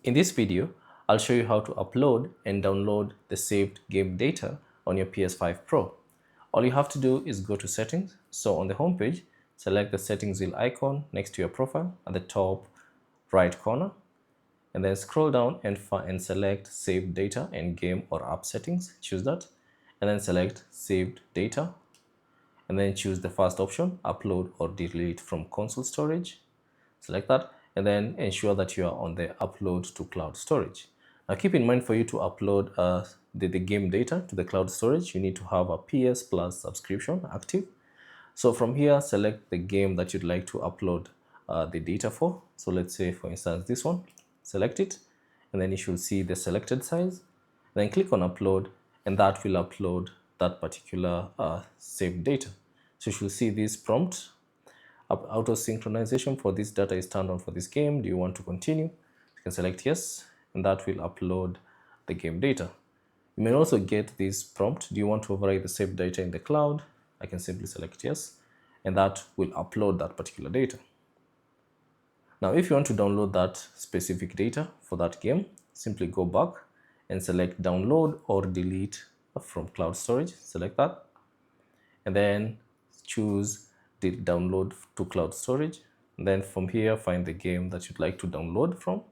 In this video, I'll show you how to upload and download the saved game data on your PS5 Pro. All you have to do is go to settings. So on the home page, select the settings wheel icon next to your profile at the top right corner, and then scroll down and select saved data and game or app settings. Choose that, and then select saved data, and then choose the first option, upload or delete from console storage. Select that, and then ensure that you are on the upload to cloud storage. Now keep in mind, for you to upload the game data to the cloud storage, you need to have a PS Plus subscription active. So from here, select the game that you'd like to upload the data for. So let's say, for instance, this one. Select it, and then you should see the selected size. Then click on upload, and that will upload that particular saved data. So you should see this prompt. Auto synchronization for this data is turned on for this game. Do you want to continue? You can select yes, and that will upload the game data. You may also get this prompt: do you want to overwrite the saved data in the cloud? I can simply select yes, and that will upload that particular data. Now, if you want to download that specific data for that game, simply go back and select download or delete from cloud storage. Select that, and then choose the download to cloud storage. And then from here, find the game that you'd like to download from.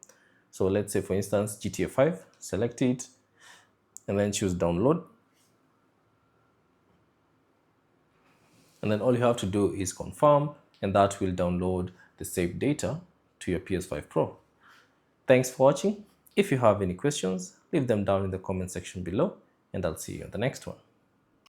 So let's say, for instance, GTA 5. Select it, and then choose download. And then all you have to do is confirm, and that will download the saved data to your PS5 Pro. Thanks for watching. If you have any questions, leave them down in the comment section below, and I'll see you in the next one.